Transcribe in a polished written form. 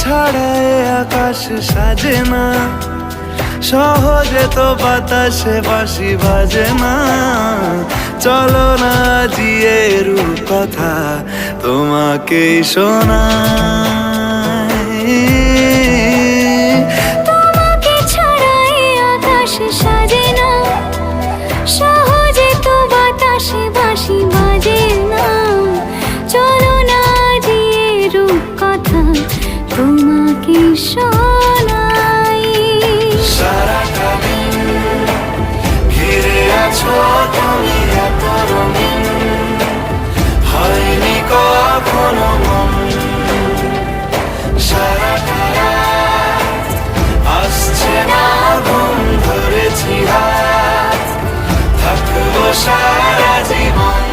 ছাড়া এ আকাশ সাজে না, সহজে তো বাতাসে বাঁশি বাজে না। চলো না জিয়ে রূপকথা তোমাকেই শোনাই। তোমাকে ছাড়া এ আকাশ সাজে না, সহজে তো বাতাসে বাঁশি বাজে না। চলো না জিয়ে রূপকথা তোমাকে শোনাই। সারাটা দিন ঘিরে আছো তুমি এত রঙিন, হয়নি কখনো মন। সারাটা রাত আসছে না ঘুম, ধরেছি হাত, থাকবো সারা জীবন।